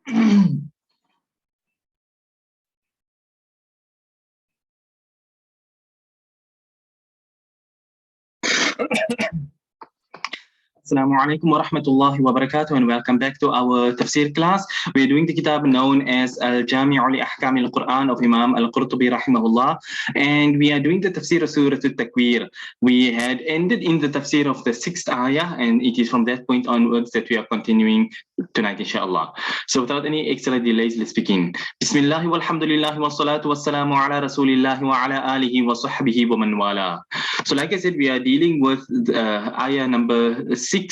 Assalamu alaikum wa rahmatullahi wa barakatuh, and welcome back to our Tafseer class. We're doing the kitab known as Al-Jami'u li Ahkam al-Qur'an of Imam Al-Qurtubi rahimahullah, and we are doing the Tafseer of Surah Al-Takwir. We had ended in the Tafseer of the sixth ayah, and it is from that point onwards that we are continuing tonight, inshallah. So without any extra delays, let's begin. Bismillah walhamdulillah wa salatu wa salamu ala rasulillah wa ala alihi wa sahbihi wa man wala. So like I said, we are dealing with ayah number 6,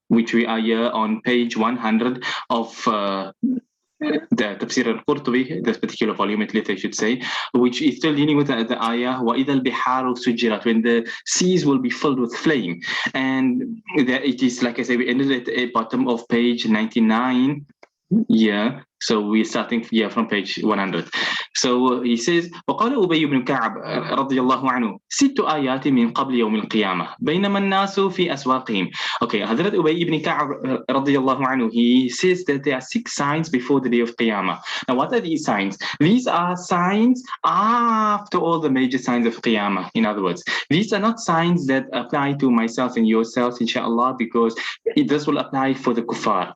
which we are here on page 100 of the Tafsir Al-Qurtubi, this particular volume, at least I should say, which is still dealing with the ayah, وَإِذَا الْبِحَارُ سُجِّرَتْ, when the seas will be filled with flame. And it is, like I said, we ended at the bottom of page 99. Yeah, so we're starting here from page 100. So he says, وقال أبي بن كعب رضي الله عنه 6 آيات من قبل يوم القيامة بينما الناس في أسواقهم. Okay, Hazrat Ubay ibn Ka'ab رضي الله عنه, he says that there are 6 signs before the day of Qiyamah. Now, what are these signs? These are signs after all the major signs of Qiyamah. In other words, these are not signs that apply to myself and yourselves, inshallah, because this will apply for the kuffar.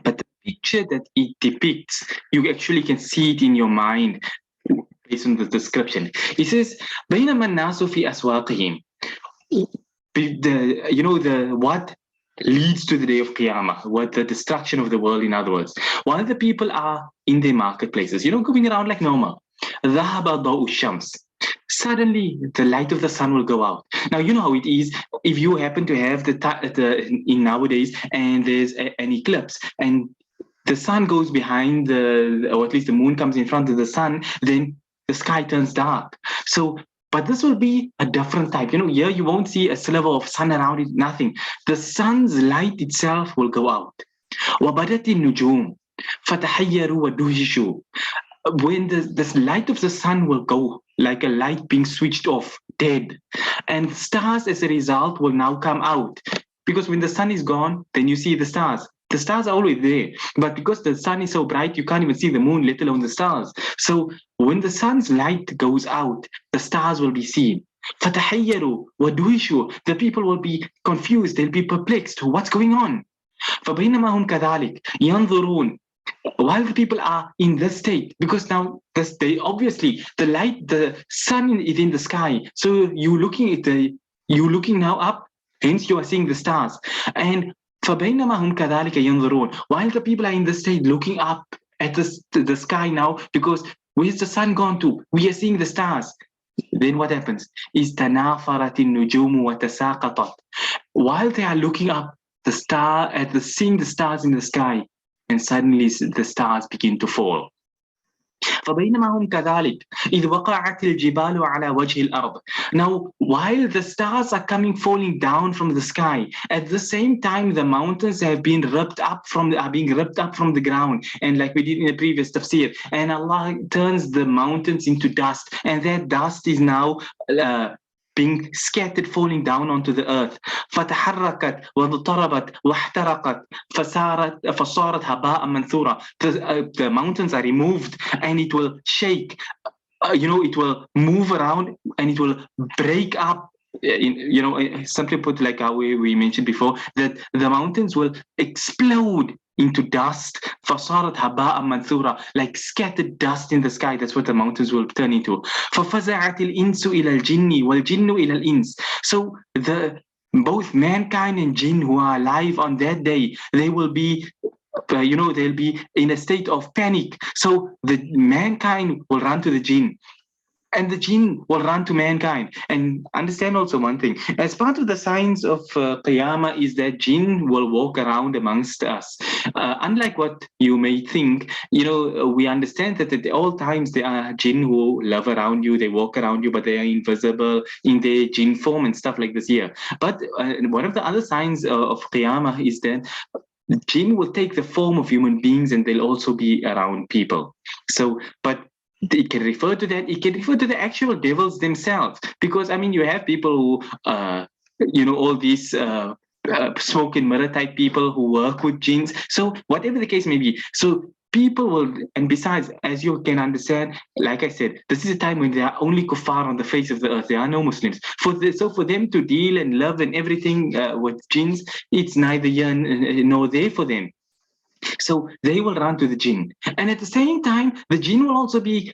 But the picture that it depicts, you actually can see it in your mind based on the description. He says, بينما الناس في أسواقهم. What leads to the day of Qiyamah, what the destruction of the world, in other words. While the people are in their marketplaces, going around like normal. ذهب ضوء الشمس. Suddenly the light of the sun will go out. Now you know how it is if you happen to have in nowadays and there's an eclipse and the sun goes behind or at least the moon comes in front of the sun, then the sky turns dark. So but this will be a different type. Here you won't see a sliver of sun around it, nothing. The sun's light itself will go out. وَبَدَتِ النُّجُومُ فَتَحَيَّرُوا وَدُهِشُوا. When this light of the sun will go like a light being switched off, dead, and stars as a result will now come out, because when the sun is gone, then you see the stars. The stars are always there, but because the sun is so bright, you can't even see the moon, let alone the stars. So when the sun's light goes out, the stars will be seen. فَتَحَيَّرُوا وَدُهِشُوا. The people will be confused, they'll be perplexed. What's going on? فَبَيْنَمَا هُمْ كَذَلِكَ يَنْظُرُونَ. While the people are in this state, because now obviously the sun is in the sky, so you looking now up, hence you are seeing the stars. And فَبَيْنَمَا هُمْ كَذَلِكَ يَنْظُرُونَ. While the people are in the state looking up at the sky now, because where's the sun gone to? We are seeing the stars. Then what happens? إِسْتَنَافَرَتِ النُّجُومُ وَتَسَاقَطَتْ. While they are looking up seeing the stars in the sky, and suddenly the stars begin to fall. فبينما هم كذلك إذ وقعت الجبال على وجه الأرض. Now, while the stars are falling down from the sky, at the same time the mountains are being ripped up from the ground, and like we did in the previous tafsir, and Allah turns the mountains into dust, and that dust is now being scattered, falling down onto the earth. فتحركت واضطربت واحترقت فصارت هباء منثورا. The mountains are removed and it will shake. It will move around and it will break up. Simply put, like how we mentioned before, that the mountains will explode into dust. فصارت هباء منثورا, like scattered dust in the sky. That's what the mountains will turn into. ففزعت الإنس إلى الجن والجن إلى الإنس. So both mankind and jinn who are alive on that day, they will be they'll be in a state of panic. So the mankind will run to the jinn, and the jinn will run to mankind. And understand also one thing, as part of the signs of Qiyamah is that jinn will walk around amongst us. Unlike what you may think, we understand that at all times there are jinn who love around you, they walk around you, but they are invisible in their jinn form and stuff like this here. But one of the other signs of Qiyamah is that jinn will take the form of human beings and they'll also be around people. So, but it can refer to that. It can refer to the actual devils themselves, because you have people who, all these smoke and mirror type people who work with jinns. So whatever the case may be, so people will, and besides, as you can understand, like I said, this is a time when there are only kuffar on the face of the earth. There are no Muslims. So for them to deal and love and everything with jinns, it's neither here nor there for them. So they will run to the jinn, and at the same time, the jinn will also be,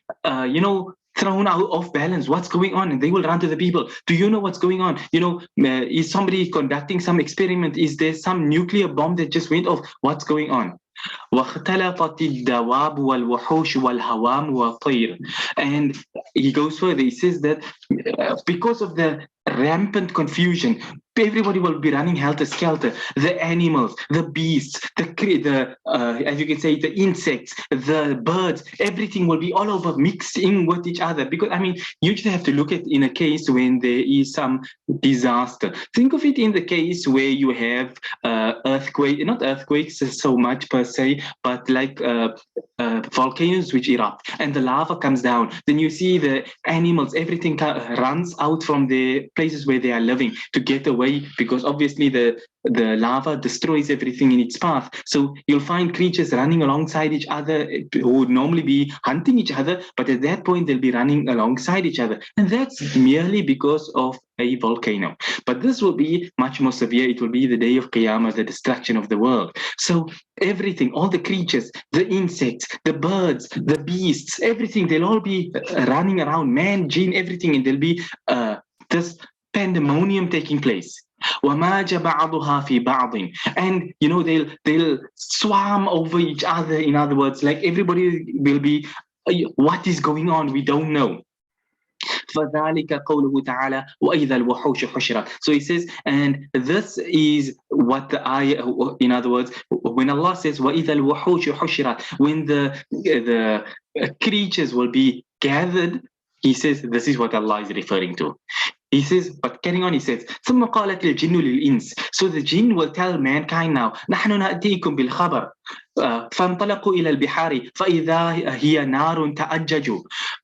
thrown out of balance. What's going on? And they will run to the people. Do you know what's going on? Is somebody conducting some experiment? Is there some nuclear bomb that just went off? What's going on? واختلطت الدواب والوحوش والهوام والطير. And he goes further. He says that because of the rampant confusion, everybody will be running helter-skelter. The animals, the beasts, the as you can say, the insects, the birds, everything will be all over mixing with each other. Because I mean, you just have to look at in a case when there is some disaster. Think of it in the case where you have earthquake, not earthquakes so much per se, but like volcanoes which erupt and the lava comes down. Then you see the animals, everything runs out from the places where they are living to get away, because obviously the lava destroys everything in its path. So you'll find creatures running alongside each other who would normally be hunting each other, but at that point they'll be running alongside each other. And that's merely because of a volcano. But this will be much more severe. It will be the day of Qiyamah, the destruction of the world. So everything, all the creatures, the insects, the birds, the beasts, everything, they'll all be running around, man, jinn, everything, and there'll be this pandemonium taking place. وَمَاجَ بَعْضُهَا فِي بَعْضٍ. And they'll swarm over each other. In other words, like everybody will be, what is going on? We don't know. فَذَلِكَ قَوْلُهُ تَعَالَى وَإِذَا الْوُحُوشُ حُشِرَتْ. So he says, and this is what the ayah, in other words, when Allah says وَإِذَا الْوُحُوشُ حُشِرَتْ, when the creatures will be gathered, he says this is what Allah is referring to. He says, but carrying on, he says, ثم قالت الجن للإنس. So the jinn will tell mankind now, نحن نأتيكم بالخبر فانطلقوا إلى البحار فإذا هي نار تأجج.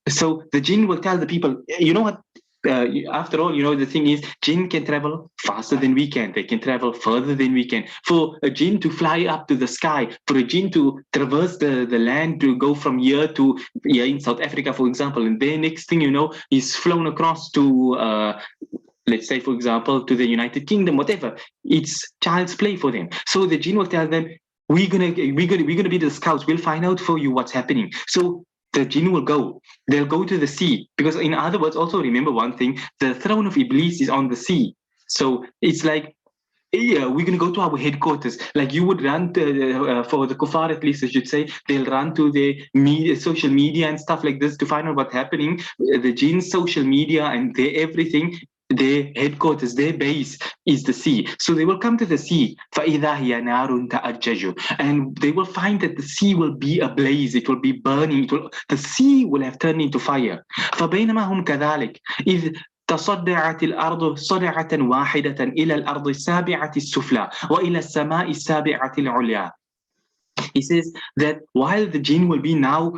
So the jinn will tell the people, you know what? After all, the thing is, jinn can travel faster than we can. They can travel further than we can. For a jinn to fly up to the sky, for a jinn to traverse the land, to go from here to in South Africa, for example, and then next thing you know, he's flown across to let's say, for example, to the United Kingdom, whatever. It's child's play for them. So the jinn will tell them, we're gonna be the scouts. We'll find out for you what's happening. So the jinn will go. They'll go to the sea, because in other words, also remember one thing: the throne of Iblis is on the sea. So it's like, yeah, we're going to go to our headquarters. Like you would run to, for the kuffar at least, I should say, they'll run to the media, social media and stuff like this to find out what's happening. The jinn's social media and their everything, their headquarters, their base is the sea. So they will come to the sea. فَإِذَا هِيَ نَارٌ تَأَجَّجُ. And they will find that the sea will be ablaze. It will be burning. The sea will have turned into fire. فَبَيْنَمَا هُمْ كَذَلِكَ إِذْ تصدعت الأرض صدعة واحدة إلى الأرض السابعة السفلى وإلى السماء السابعة العليا. He says that while the jinn will be now,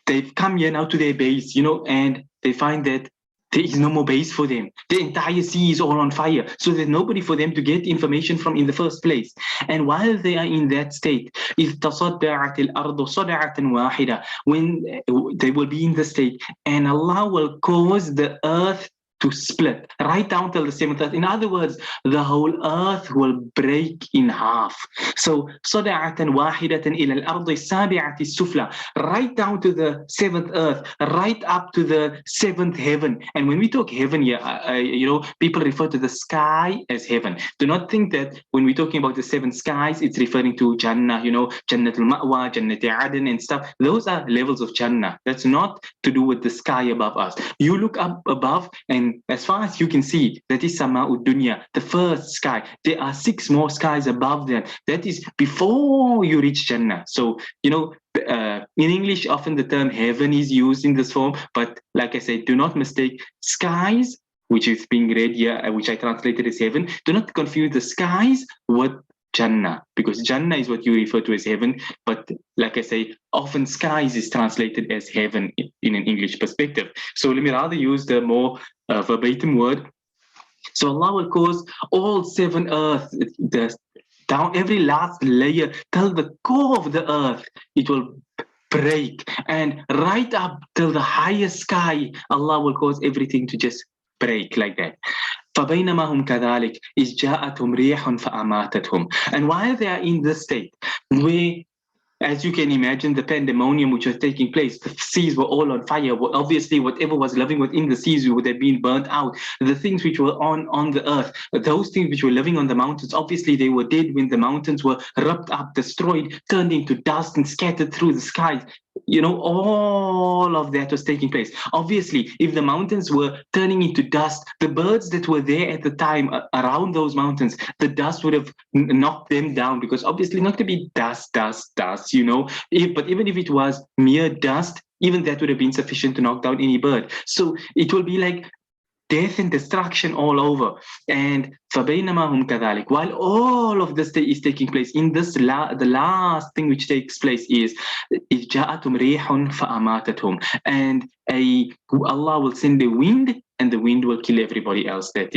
they've come here now to their base, and they find that there is no more base for them. The entire sea is all on fire. So there's nobody for them to get information from in the first place. And while they are in that state, إِذْ تَصَدَّعَتِ الْأَرْضُ صَدَعَةً وَاحِدَةً, when they will be in the state, and Allah will cause the earth to split right down till the seventh earth. In other words, the whole earth will break in half. So صدعة واحدة إلى الأرض السابعة السفلى, right down to the seventh earth, right up to the seventh heaven. And when we talk heaven here, people refer to the sky as heaven. Do not think that when we're talking about the seven skies, it's referring to Jannah, Jannatul Ma'wa, Jannati Aden and stuff. Those are levels of Jannah. That's not to do with the sky above us. You look up above, and as far as you can see, that is Sama'ud Dunya, the first sky. There are 6 more skies above them. That is before you reach Jannah. So, in English, often the term heaven is used in this form. But like I said, do not mistake skies, which is being read here, which I translated as heaven. Do not confuse the skies with Jannah, because Jannah is what you refer to as heaven. But like I say, often skies is translated as heaven in an English perspective. So let me rather use the more verbatim word. So Allah will cause all seven earth, down every last layer till the core of the earth, it will break, and right up till the highest sky, Allah will cause everything to just break like that. فبينما هم كذلك إذ جاءتهم ريح فأماتتهم. And while they are in this state, as you can imagine, the pandemonium which was taking place, the seas were all on fire. Obviously, whatever was living within the seas would have been burnt out. The things which were on the earth, those things which were living on the mountains, obviously they were dead when the mountains were ripped up, destroyed, turned into dust and scattered through the skies. You know, all of that was taking place. Obviously, if the mountains were turning into dust, the birds that were there at the time around those mountains, the dust would have knocked them down, because obviously not to be dust, you know. But even if it was mere dust, even that would have been sufficient to knock down any bird. So it will be like death and destruction all over. And فَبَيْنَمَا هُمْ كَذَلِكَ, while all of this is taking place, in this the last thing which takes place is إِذْ جَاءَتُمْ رِيحٌ فَأَمَاتَتْهُم, and Allah will send a wind, and the wind will kill everybody else. That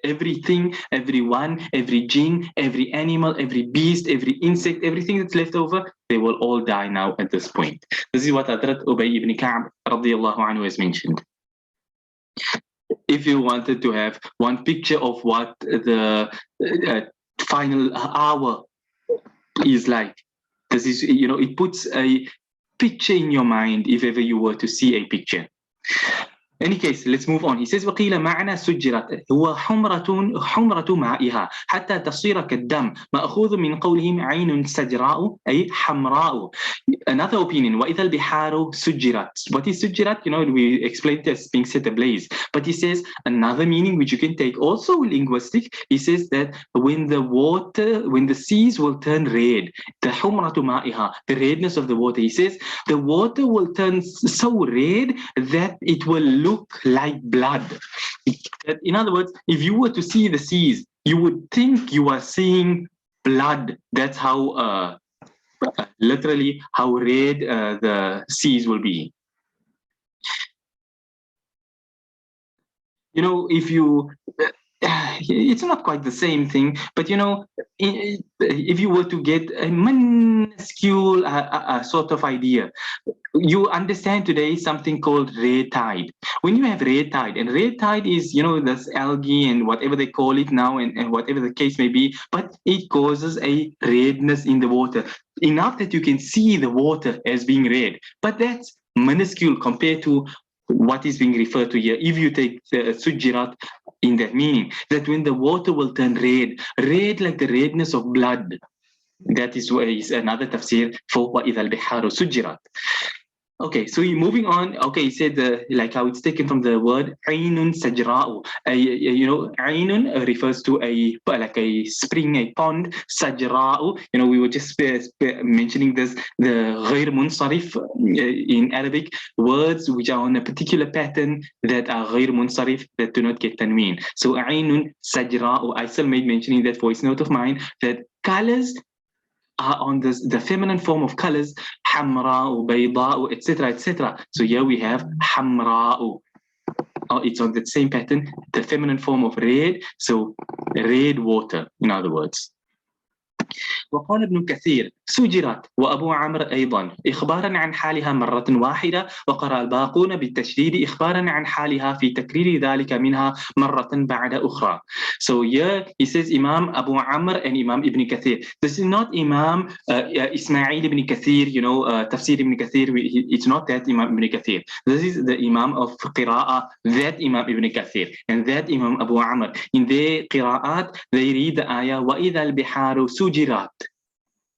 everything, everyone, every jinn, every animal, every beast, every insect, everything that's left over, they will all die now at this point. This is what Hadrat Ubay ibn Ka'b radiyallahu anhu has mentioned. If you wanted to have one picture of what the final hour is like, this is, you know, it puts a picture in your mind if ever you were to see a picture. Any case, let's move on. He says وقيل معنى سجرت هو حمرة مائها حتى تصير كالدم مأخوذ من قولهم عين سجراء أي حمراء. Another opinion, وإذا البحار سجرت. What is سجرت? You know, we explained it as being set ablaze. But he says another meaning which you can take, also linguistic. He says that when the seas will turn red, the حمرة مائها, the redness of the water. He says the water will turn so red that it will look like blood. In other words, if you were to see the seas, you would think you are seeing blood. That's how literally how red the seas will be. You know, if you it's not quite the same thing, but you know, if you were to get a minuscule sort of idea, you understand today something called red tide. When you have red tide, and red tide is, you know, this algae and whatever they call it now, and whatever the case may be, but it causes a redness in the water, enough that you can see the water as being red. But that's minuscule compared to what is being referred to here. If you take sujirat in that meaning, that when the water will turn red like the redness of blood, that is another tafsir for وَإِذَا الْبِحَارُ سُجِّرَتْ. Okay, so moving on. Okay, he said like how it's taken from the word ainun sajra'u. You know, ainun refers to like a spring, a pond. Sajra'u, you know, we were just mentioning this, the غير منصرف in Arabic, words which are on a particular pattern that are غير منصرف, that do not get tanween. So ainun sajra'u. I still made mentioning that voice note of mine, that colors are on the feminine form of colors, hamra'u, bayda'u, etc., etc. So here we have hamra'u. It's on the same pattern, the feminine form of red, so red water, in other words. وقال ابن كثير سجرت وأبو عمرو أيضا إخبارا عن حالها مرة واحدة، وقرأ الباقون بالتشديد إخبارا عن حالها في تكرير ذلك منها مرة بعد أخرى. So here he says Imam Abu Amr and Imam Ibn Kathir. This is not Imam Ismail Ibn Kathir, you know, Tafseer Ibn Kathir. It's not that Imam Ibn Kathir. This is the Imam of Qira'ah, that Imam Ibn Kathir and that Imam Abu Amr. In their Qira'at, they read the ayah وَإِذَا الْبِحَارُ سُجِرَتْ.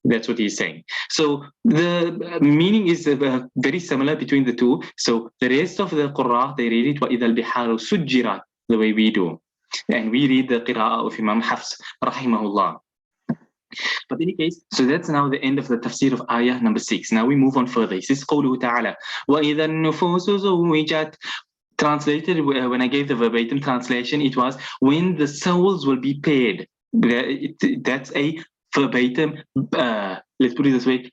That's what he's saying. So the meaning is very similar between the two. So the rest of the Qur'an, they read it وَإِذَا الْبِحَارُ سُجِّرَتْ, the way we do. And we read the Qira'ah of Imam Hafs, rahimahullah. But in any case, so that's now the end of the tafsir of ayah number 6. Now we move on further. He says, قَوْلُهُ تَعَالَى وَإِذَا النُّفُوسُ زُوِّجَتْ. Translated, when I gave the verbatim translation, it was when the souls will be paired. That's a verbatim let's put it this way,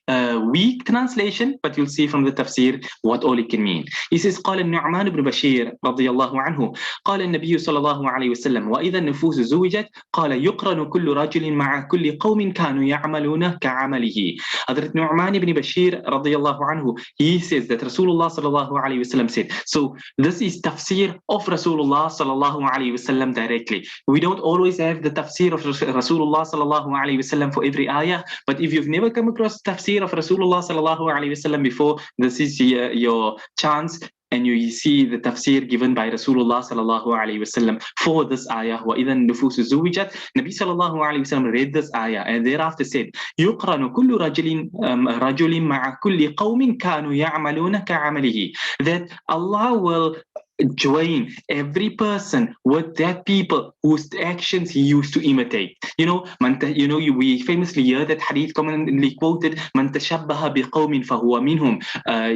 weak translation, but you'll see from the tafsir what all it can mean. He says, قال النعمان بن بشير رضي الله عنه قال النبي صلى الله عليه وسلم وإذا النفوس زوجت قال يقرن كل رجل مع كل قوم كانوا يعملون كعمله. Hazrat Nu'man ibn Bashir رضي الله عنه, he says that Rasulullah صلى الله عليه وسلم said. So this is tafsir of Rasulullah صلى الله عليه وسلم directly. We don't always have the tafsir of Rasulullah صلى الله عليه وسلم for every ayah, but if you've never come across tafsir of Rasulullah صلى الله عليه وسلم before, this is your chance. And you see the tafsir given by Rasulullah sallallahu alayhi wasallam for this ayah. وَإِذَا النُّفُوسُ زُوِّجَتْ. Nabi sallallahu alayhi wasallam read this ayah and thereafter said, يُقْرَنُ كُلُّ رَجُلٍ مَعَ كُلِّ قَوْمٍ كَانُوا يَعْمَلُونَ كَعَمَلِهِ. That Allah will join every person with that people whose actions he used to imitate. We famously hear that hadith commonly quoted, "Man tashabbaha biqawmin fahuwa minhum."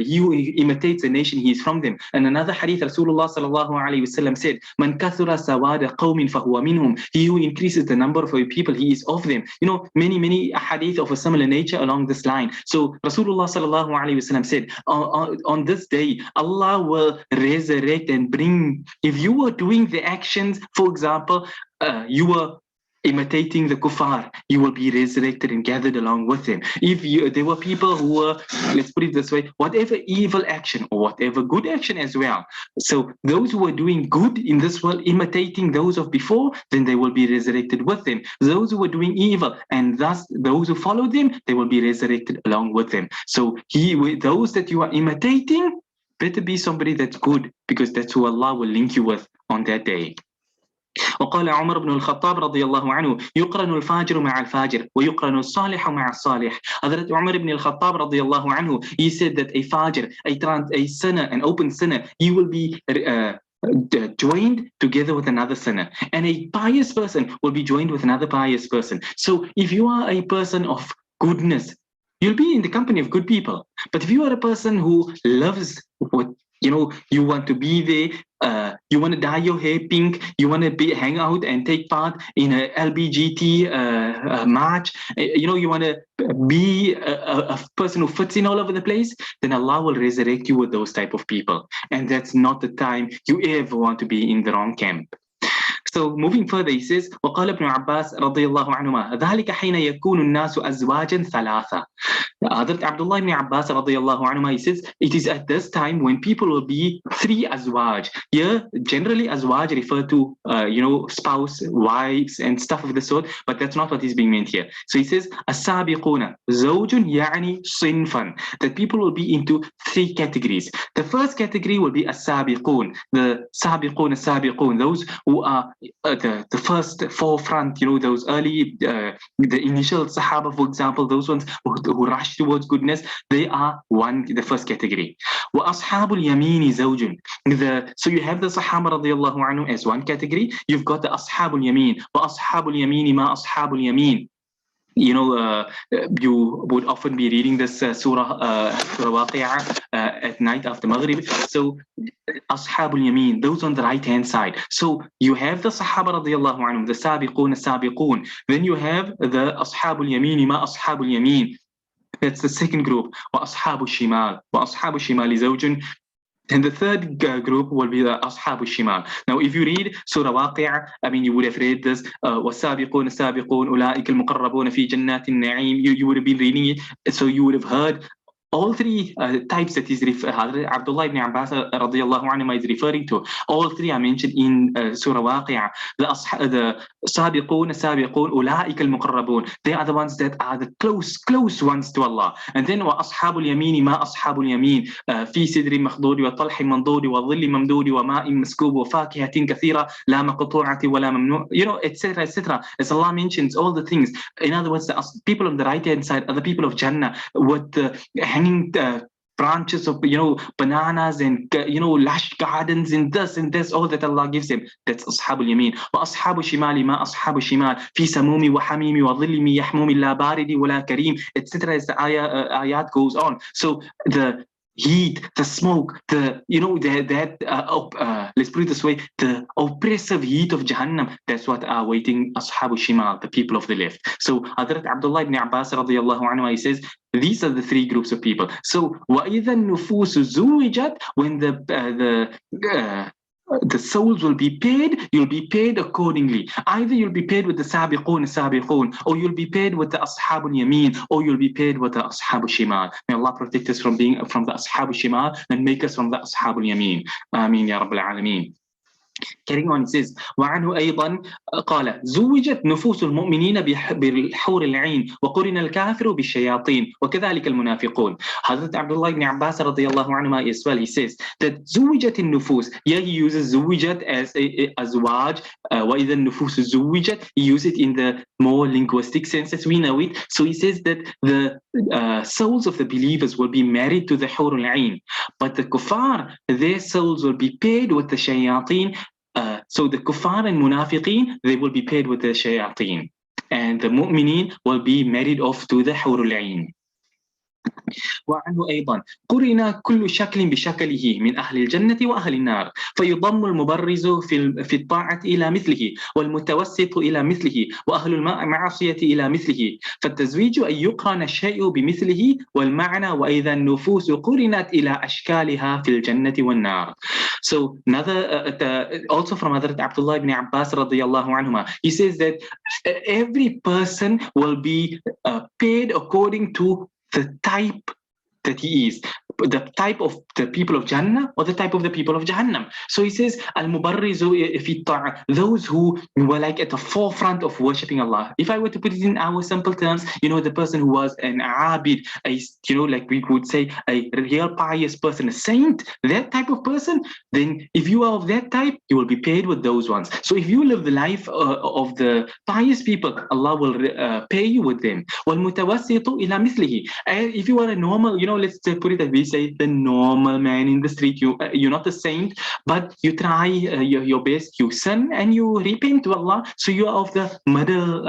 He imitates a nation, he is from them. And another hadith, Rasulullah sallallahu alaihi wasallam said, "Man kathura sawada qawmin fahuwa minhum." He who increases the number of people, he is of them. Many hadith of a similar nature along this line. So Rasulullah sallallahu alaihi wasallam said, on this day, Allah will resurrect and bring, if you were doing the actions, for example, you were imitating the kuffar, you will be resurrected and gathered along with them. If there were people who were, let's put it this way, whatever evil action or whatever good action as well. So those who were doing good in this world, imitating those of before, then they will be resurrected with them. Those who were doing evil and thus those who followed them, they will be resurrected along with them. So those that you are imitating, better be somebody that's good, because that's who Allah will link you with on that day. وقال عمر بن الخطاب رضي الله عنه يقرن الفاجر مع الفاجر ويقرن الصالح مع الصالح. Hazrat Umar ibn al-Khattab رضي الله عنه, he said that a fajr, a sinner, an open sinner, he will be joined together with another sinner, and a pious person will be joined with another pious person. So if you are a person of goodness, you'll be in the company of good people. But if you are a person who loves what you want to be there, you want to dye your hair pink, you want to hang out and take part in a LBGT march, you want to be a person who fits in all over the place, then Allah will resurrect you with those type of people. And that's not the time you ever want to be in the wrong camp. So moving further, he says, وقال ابن عباس رضي الله عنهما ذلك حين يكون الناس أزواجا ثلاثة. Hazrat Abdullah ibn Abbas رضي الله عنهما, he says, it is at this time when people will be three azwaj. Here, generally azwaj refer to, spouse, wives and stuff of the sort, but that's not what is being meant here. So he says, السابقون زوج يعني صنفا. That people will be into three categories. The first category will be السابقون, the sabiqun, those who are the first forefront, those early, the initial Sahaba, for example, those ones who rush towards goodness, they are the first category. وَأَصْحَابُ الْيَمِينِ زَوْجٌ. So you have the Sahaba radiallahu anhu as one category. You've got the أَصْحَابُ الْيَمِينِ وَأَصْحَابُ الْيَمِينِ مَا أَصْحَابُ الْيَمِينِ. You would often be reading this surah Waqi'ah at night after Maghrib. So Ashabul Yameen, those on the right hand side. So you have the Sahaba radiyallahu anhum, the Sabiqun. Then you have the Ashabul Yameen, ma Ashabul Yameen. That's the second group. Wa Ashabul Shimal. Wa Ashabul Shimali zawjun. And the third group will be the Ashabul Shimal. Now, if you read Surah Waqi'ah, you would have read this, وَالسَّابِقُونَ السَّابِقُونَ أُولَٰئِكَ الْمُقَرَّبُونَ فِي جَنَّاتِ النَّعِيمِ. You would have been reading it, so you would have heard all three types that Abdullah ibn Abbas radiallahu anhu is referring to. All three are mentioned in Surah Waqi'ah. The Sabiqun, Ula'ika al-Muqarrabun. They are the ones that are the close ones to Allah. And then وَأَصْحَابُ الْيَمِينِ مَا أَصْحَابُ الْيَمِينِ فِي سِدْرٍ مَخْضُودٍ وَطَلْحٍ مَنْضُودٍ وَظِلٍّ مَمْدُودٍ وَمَاءٍ مَسْكُوبٍ وَفَاكِهَةٍ كَثِيرَةٍ لَا مَقْطُوعَةٍ وَلَا مَمْنُوعٍ, etc., etc. As Allah mentions all the things. In other words, the people on the right hand side are the people of Jannah with the hanging branches of bananas and lush gardens and this all that Allah gives them. That's Ashabul Yameen. Wa Ashabul Shimali ma Ashabul Shimal fi samumi wa hamimi wa dhilli yahmumi la baridi wa la kareem, etc. as the ayat goes on. So the heat, the smoke, let's put it this way, the oppressive heat of Jahannam. That's what are waiting Ashabu Shimal, the people of the left. So Hazrat Abdullah ibn Abbas radiallahu anhu, he says, these are the three groups of people. So وَإِذَا النُّفُوسُ زُوِّجَتْ, when the souls will be paid, you'll be paid accordingly. Either you'll be paid with the sabiqun, or you'll be paid with the ashabul yameen, or you'll be paid with the ashabul shimal. May Allah protect us from being from the ashabul shimal and make us from the ashabul yameen. Ameen ya Rabbil Alameen. Carrying on, it says, وعنه أيضا قال زوجت نفوس المؤمنين بالحور العين وقرن الكافر بالشياطين وكذلك المنافقون. Hazrat Abdullah ibn Abbas رضي الله عنهما as well, he says that زوجت النفوس, here he uses زوجت as أزواج, وإذا النفوس زوجت, he uses it in the more linguistic sense as we know it. So he says that the souls of the believers will be married to the حور العين, but the kuffar, their souls will be paid with the shayateen. So the kuffar and munafiqeen, they will be paid with the shayateen, and the mu'mineen will be married off to the hurul ain. وعنه أيضا قرن كل شكل بشكله من أهل الجنة وأهل النار فيضم المبرز في الطاعة إلى مثله والمتوسط إلى مثله وأهل المعصية إلى مثله فالتزويج أن يقرن الشيء بمثله والمعنى وإذا النفوس قرنت إلى أشكالها في الجنة والنار. So another also from Hazrat Abdullah ibn Abbas radiyallahu anhuma, he says that every person will be paid according to the type that he is, the type of the people of Jannah or the type of the people of Jahannam. So he says, Al-Mubarrizu fi ta'a, those who were like at the forefront of worshipping Allah. If I were to put it in our simple terms, the person who was an abid, like we would say, a real pious person, a saint, that type of person, then if you are of that type, you will be paid with those ones. So if you live the life of the pious people, Allah will pay you with them. وَالْمُتَوَسِّطُ إِلَى مِثْلِهِ. If you are a normal, let's put it as we say, the normal man in the street, you're not a saint, but you try your best, you sin and you repent to Allah, so you are of the middle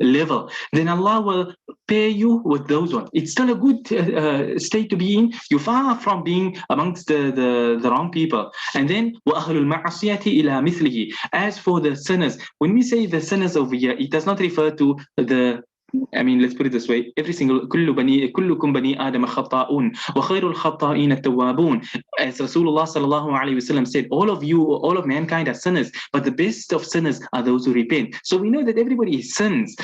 level, then Allah will pay you with those ones. It's still a good state to be in. You're far from being amongst the wrong people. And then وَأَهْلُ الْمَعْصِيَةِ إِلَى مِثْلِهِ. As for the sinners, when we say the sinners over here, it does not refer to let's put it this way, every single كلكم بني آدم خطاؤون وخير الخطائين التوابون. As Rasulullah sallallahu alayhi wasallam said, all of mankind are sinners, but the best of sinners are those who repent. So we know that everybody sins.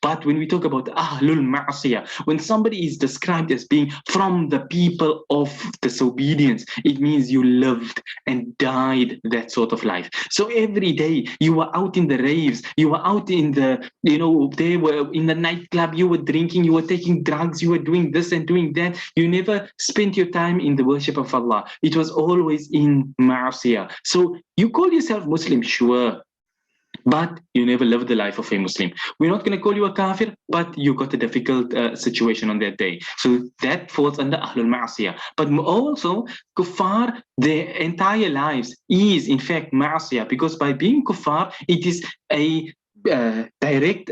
But when we talk about Ahlul Ma'asiyah, when somebody is described as being from the people of disobedience, it means you lived and died that sort of life. So every day you were out in the raves, you were out in they were in the nightclub, you were drinking, you were taking drugs, you were doing this and doing that. You never spent your time in the worship of Allah. It was always in Ma'asiyah. So you call yourself Muslim, sure, but you never lived the life of a Muslim. We're not going to call you a kafir, but you got a difficult situation on that day. So that falls under Ahlul Ma'asiyah. But also, kuffar, their entire lives is in fact Ma'asiyah, because by being kuffar, it is a direct,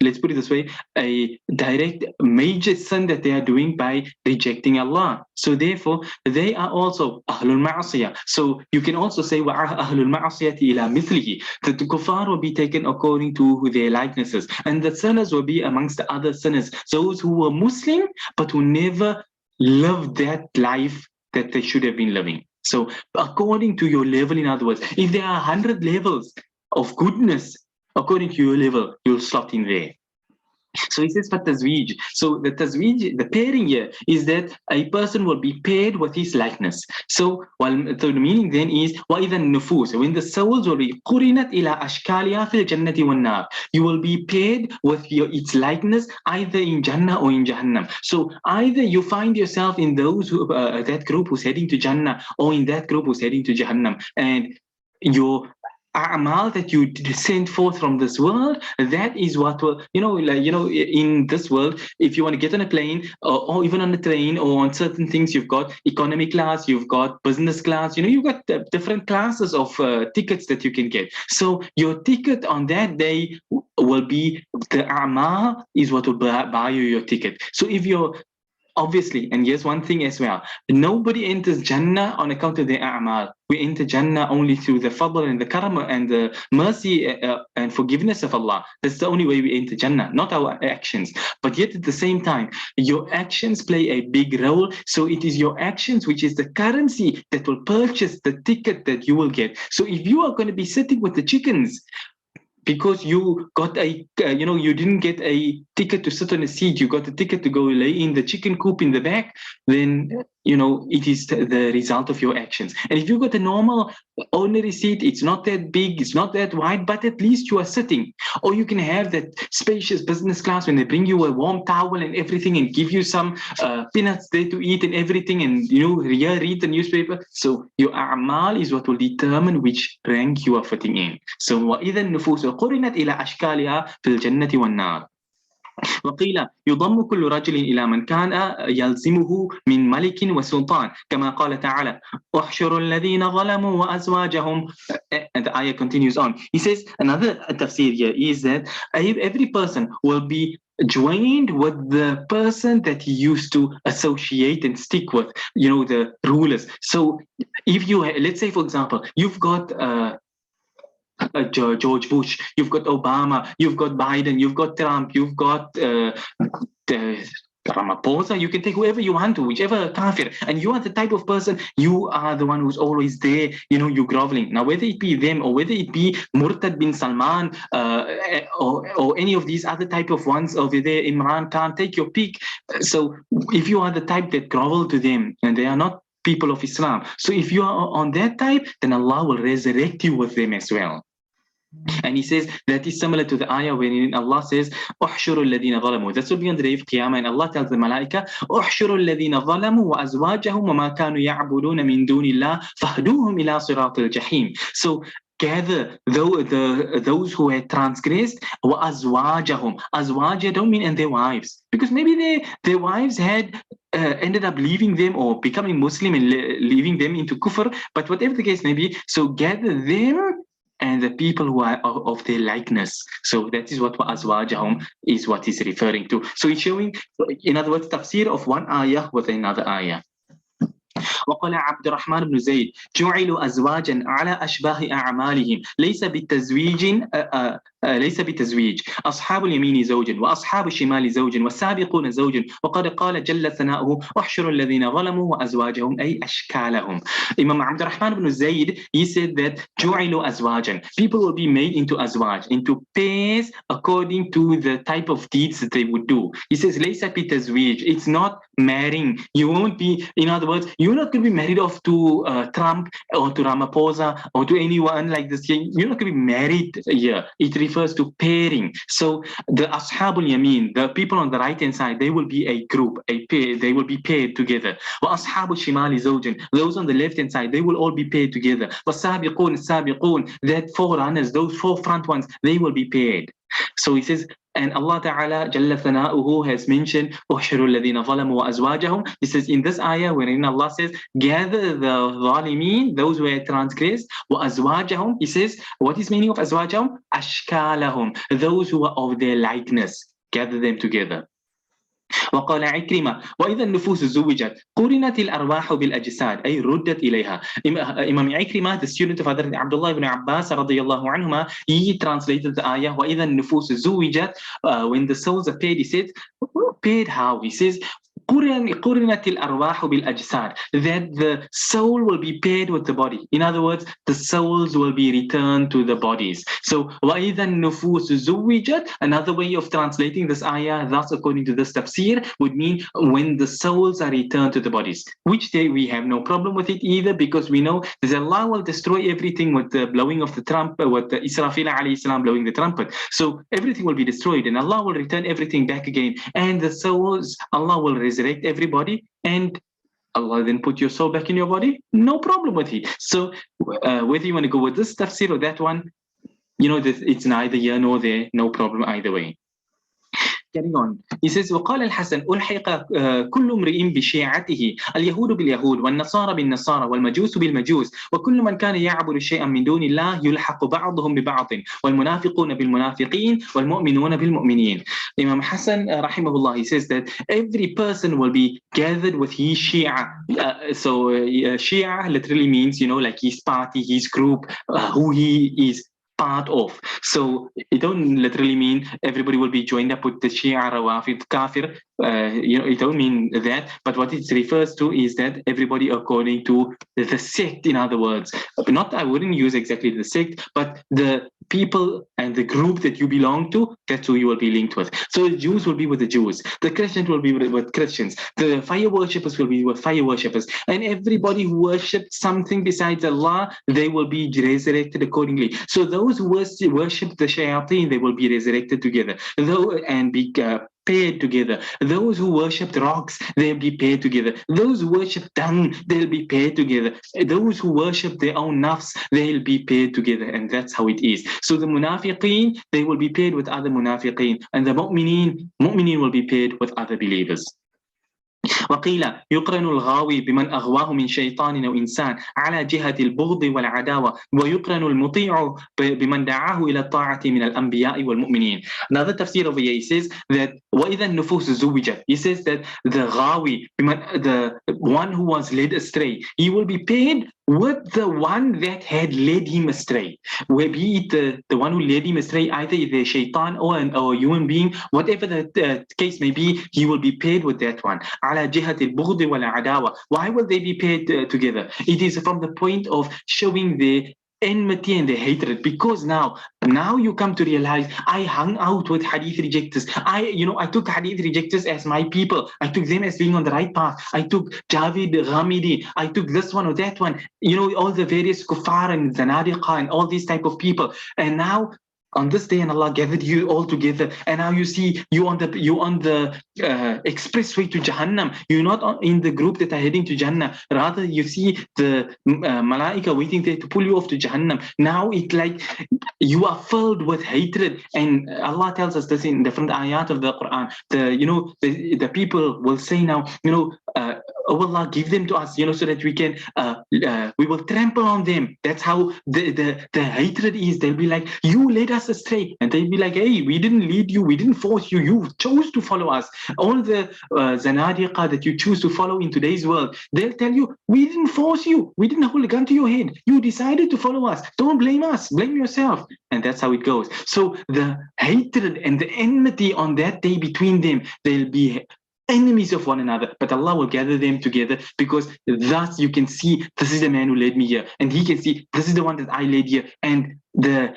let's put it this way, a direct major sin that they are doing by rejecting Allah. So therefore, they are also Ahlul Ma'asiyah. So you can also say, Ahlul Ma'asiyati ila mithlihi, that the kuffar will be taken according to their likenesses. And the sinners will be amongst the other sinners, those who were Muslim, but who never lived that life that they should have been living. So according to your level, in other words, if there are 100 levels of goodness, according to your level, you'll slot in there. So he says for tazweej. So the tazweej, the pairing here, is that a person will be paired with his likeness. So the meaning then is وَإِذَا النُّفُوسِ, when the souls will be قُرِنَتْ إِلَى أَشْكَالِهَا فِي الْجَنَّةِ وَالنَّارِ, you will be paired with its likeness either in Jannah or in Jahannam. So either you find yourself in those who that group who's heading to Jannah, or in that group who's heading to Jahannam, and your a'mal that you send forth from this world, that is what will, in this world, if you want to get on a plane or even on a train or on certain things, you've got economy class, you've got business class, you've got different classes of tickets that you can get. So your ticket on that day will be, the a'mal is what will buy you your ticket. So if you're obviously, and here's one thing as well. Nobody enters Jannah on account of their a'mal. We enter Jannah only through the fadl and the karam and the mercy and forgiveness of Allah. That's the only way we enter Jannah, not our actions. But yet at the same time, your actions play a big role. So it is your actions which is the currency that will purchase the ticket that you will get. So if you are going to be sitting with the chickens, because you got you didn't get a ticket to sit on a seat, you got a ticket to go lay in the chicken coop in the back, then it is the result of your actions. And if you got a normal ordinary seat, it's not that big, it's not that wide, but at least you are sitting. Or you can have that spacious business class when they bring you a warm towel and everything and give you some peanuts there to eat and everything, and read the newspaper. So your a'mal is what will determine which rank you are fitting in. So وَإِذَا النُّفُوسُ قُرِنَتْ إِلَى أَشْكَالِهَا فِي الْجَنَّةِ وَالنَّارِ. وقيل يضم كل رجل إلى من كان يلزمه من ملك وسلطان كما قال تعالى احشروا الذين ظلموا وأزواجهم. And the ayah continues on. He says, another tafsir here is that every person will be joined with the person that he used to associate and stick with, the rulers. So if you, let's say for example, you've got George Bush, you've got Obama, you've got Biden, you've got Trump, you've got Ramaphosa, you can take whoever you want to, whichever kafir, and you are the type of person, you are the one who's always there, you're groveling. Now, whether it be them or whether it be Murtad bin Salman or any of these other type of ones over there, Imran Khan, take your pick. So if you are the type that grovel to them and they are not people of Islam, so if you are on that type, then Allah will resurrect you with them as well. And he says that is similar to the ayah when Allah says احشروا الذين ظلموا. That will be on the day of Qiyamah, and Allah tells the malaika احشروا الذين ظلموا وأزواجهم وما كانوا يعبدون من دون الله فاهدوهم إلى صراط الجحيم. So gather those who had transgressed, وأزواجهم. Azwaja don't mean and their wives, because maybe their wives had ended up leaving them or becoming Muslim and leaving them into kufr, but whatever the case may be, so gather them and the people who are of their likeness. So that is what azwajahum is what is referring to. So it's showing, in other words, tafsir of one ayah with another ayah. وقال عبد الرحمن بن زيد جعلوا أزواجا على أشباه أعمالهم ليس بتزويج أصحاب اليمين زوج وأصحاب الشمال زوج والسابقون زوج وقد قال جل ثناؤه احشروا الذين ظلموا وأزواجهم أي أشكالهم. Imam Abd al-Rahman ibn Zayd, he said that جعلوا أزواجا, people will be made into azwaj, into pairs according to the type of deeds that they would do. He says ليس بتزويج, it's not marrying. You won't be, in other words, you're not going to be married off to Trump or to Ramaphosa or to anyone like this. You're not going to be married here. It refers to pairing. So the Ashabul Yamin, the people on the right hand side, they will be a group, a pair, they will be paired together. وَأَصْحَابُ الشِّمَالِ زَوْجٍ, those on the left hand side, they will all be paired together. وَالسَّابِقُونَ السَّابِقُونَ, that forerunners, those four front ones, they will be paired. So he says, and Allah Ta'ala Jalla Thana'uhu has mentioned احشروا الذين ظلموا وأزواجهم. He says in this ayah wherein Allah says gather the zalimeen, those who are transgressed, وأزواجهم, he says what is meaning of أزواجهم? أشكالهم, those who are of their likeness, gather them together. وقال عكرمة وإذا النفوس زوجت قرنت الأرواح بالأجساد أي ردت إليها. Imam Ikrima, the student of Hadrat Abdullah ibn Abbas رضي الله عنهما, he translated the ayah وإذا النفوس زوجت, when the souls are paid, he said, paid how? He says قرنت الأرواح بالأجساد, that the soul will be paired with the body. In other words, the souls will be returned to the bodies. So وإذا النفوس زوجت, another way of translating this ayah, thus according to this tafsir, would mean when the souls are returned to the bodies, which day we have no problem with it either, because we know that Allah will destroy everything with the blowing of the trumpet, with the Israfil alayhi salam blowing the trumpet. So everything will be destroyed and Allah will return everything back again, and the souls, Allah will resurrect everybody, and Allah then put your soul back in your body, no problem with it. So whether you want to go with this tafsir or that one, it's neither here nor there, no problem either way. carrying on. He says, وقال الحسن ألحق كل امرئ بشيعته اليهود باليهود والنصارى بالنصارى والمجوس بالمجوس وكل من كان يعبد شيئا من دون الله يلحق بعضهم ببعض والمنافقون بالمنافقين والمؤمنون بالمؤمنين. Imam Hassan rahimahullah, he says that every person will be gathered with his Shia. Shia literally means, like his party, his group, who he is part of. So it don't literally mean everybody will be joined up with the Shia, Rawafid, Kafir. It don't mean that. But what it refers to is that everybody according to the sect, in other words. I wouldn't use exactly the sect, but the people and the group that you belong to, that's who you will be linked with. So the Jews will be with the Jews. The Christians will be with Christians. The fire worshippers will be with fire worshippers. And everybody who worshipped something besides Allah, they will be resurrected accordingly. So those who worship the shayateen, they will be resurrected together and be paired together. Those who worshipped rocks, they'll be paired together. Those who worship dung, they'll be paired together. Those who worship their own nafs, they'll be paired together. And that's how it is. So the munafiqeen, they will be paired with other munafiqeen. And the mu'mineen will be paired with other believers. وقيل يقرن الغاوي بمن أغواه من شيطان أو إنسان على جهة البغض والعداوة ويقرن المطيع بمن دعاه إلى الطاعة من الأنبياء والمؤمنين. Another tafsir over here, he says that وإذا النفوس زوجت, he says that the ghawi, the one who was led astray, he will be paid with the one that had led him astray. Where be it the one who led him astray, either the shaitan or a human being, whatever the case may be, he will be paid with that one. على جهة البغض والعداوة. Why will they be paid together? It is from the point of showing the enmity and the hatred, because now you come to realize I hung out with hadith rejectors. I took hadith rejectors as my people. I took them as being on the right path. I took Javid Ghamidi. I took this one or that one. All the various kuffar and zanadiqa and all these type of people. And now on this day, and Allah gathered you all together, and now you see you on the expressway to Jahannam. You're not in the group that are heading to Jannah. Rather, you see the malaika waiting there to pull you off to Jahannam. Now it's like you are filled with hatred, and Allah tells us this in different ayat of the Quran. The people will say now, oh Allah, give them to us, so that we can we will trample on them. That's how the hatred is. They'll be like, you led us astray, and they'll be like, hey, we didn't lead you, we didn't force you, you chose to follow us. All the zanadiqa that you choose to follow in today's world, they'll tell you, we didn't force you, we didn't hold a gun to your head, you decided to follow us, don't blame us, blame yourself. And that's how it goes. So the hatred and the enmity on that day between them, they'll be enemies of one another, but Allah will gather them together, because thus you can see this is the man who led me here, and he can see this is the one that I led here, and that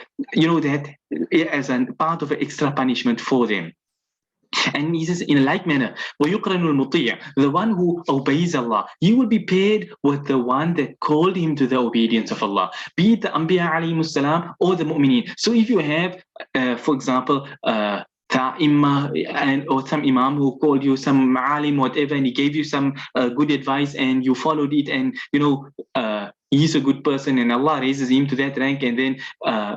as a part of an extra punishment for them. And he says, in a like manner, وَيُقْرَنُ الْمُطِيعُ, the one who obeys Allah, you will be paid with the one that called him to the obedience of Allah, be it the Anbiya alayhimus salam or the Mu'mineen. So if you have, for example, or some imam who called you, some alim, whatever, and he gave you some good advice and you followed it, and he's a good person and Allah raises him to that rank, and then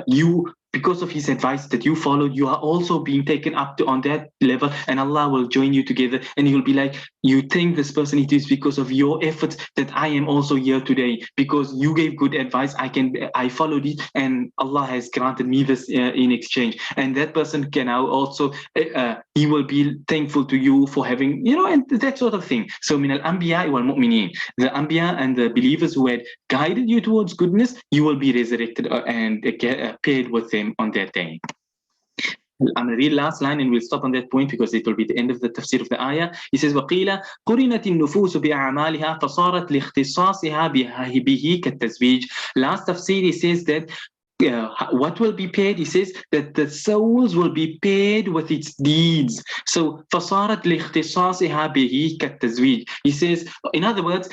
you, because of his advice that you followed, you are also being taken up to on that level, and Allah will join you together, and you'll be like, you think this person, it is because of your efforts that I am also here today, because you gave good advice, I followed it, and Allah has granted me this in exchange. And that person can now also he will be thankful to you for having, and that sort of thing. So min al-anbiya wal mu'mineen, the anbiya and the believers who had guided you towards goodness, you will be resurrected and paid with them on that day. I'm going to read last line and we'll stop on that point because it will be the end of the tafsir of the ayah. He says, وَقِيلَ قُرِنَتِ النُّفُوسُ بِأَعْمَالِهَا فَصَارَتْ لِاخْتِصَاصِهَا بِهِ كَالتَّزْوِيجِ. Last tafsir, he says that what will be paid? He says that the souls will be paid with its deeds. So فَصَارَتْ لِاخْتِصَاصِهَا بِهِ كَالتَّزْوِيجِ. He says, in other words,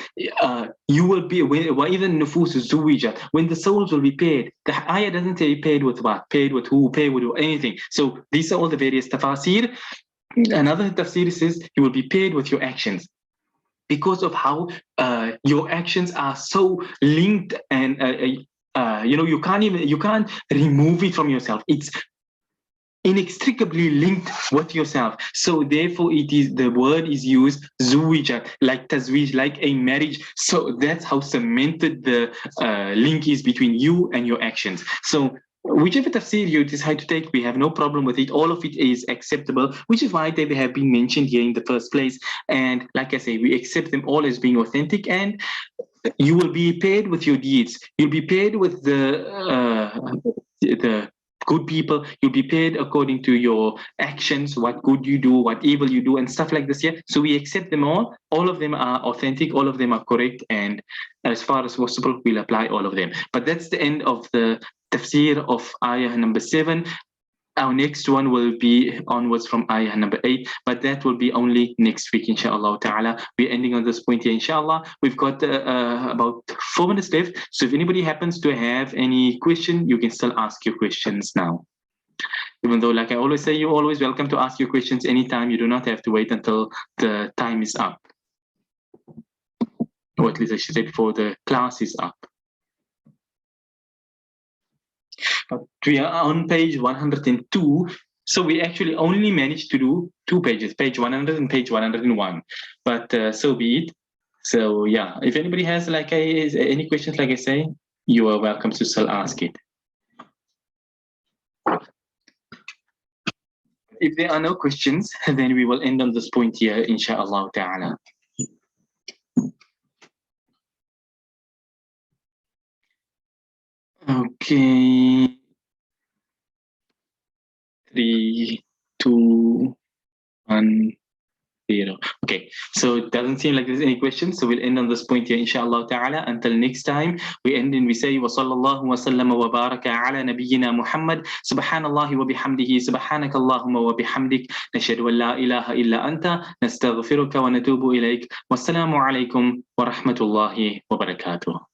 you will be, وَإِذَا النُّفُوسُ زُوِّجَتْ, when the souls will be paid. The ayah doesn't say paid with what, paid with who, paid with anything. So these are all the various tafsir. Another tafsir says you will be paid with your actions, because of how your actions are so linked, and you can't remove it from yourself. It's inextricably linked with yourself. So therefore it is, the word is used zuwija, like tazwij, like a marriage. So that's how cemented the link is between you and your actions. So whichever tafsir you decide to take, we have no problem with it. All of it is acceptable, which is why they have been mentioned here in the first place. And like I say, we accept them all as being authentic, and you will be paid with your deeds. You'll be paid with the good people. You'll be paid according to your actions, what good you do, what evil you do, and stuff like this. Yeah. So we accept them all. All of them are authentic. All of them are correct. And as far as possible, we'll apply all of them. But that's the end of the tafsir of ayah number 7. Our next one will be onwards from ayah number 8, but that will be only next week, inshallah ta'ala. We're ending on this point here, inshallah. We've got about 4 minutes left. So if anybody happens to have any question, you can still ask your questions now. Even though, like I always say, you're always welcome to ask your questions anytime. You do not have to wait until the time is up. Or at least I should say before the class is up. But we are on page 102. So we actually only managed to do 2 pages, page 100 and page 101. But so be it. So yeah, if anybody has like any questions, like I say, you are welcome to still ask it. If there are no questions, then we will end on this point here, inshallah ta'ala. Okay. 3, 2, 1, 0. Okay, so it doesn't seem like there's any questions, so we'll end on this point here, inshallah ta'ala. Until next time, we end and we say, wa sallallahu wa sallama wa baraka ala nabiyyina Muhammad, subhanallahi wa bihamdihi, subhanaka Allahumma wa bihamdik, nashhadu an la ilaha illa anta, nastaghfiruka wa natubu ilayk. Wassalamu alaikum wa rahmatullahi wa barakatuh.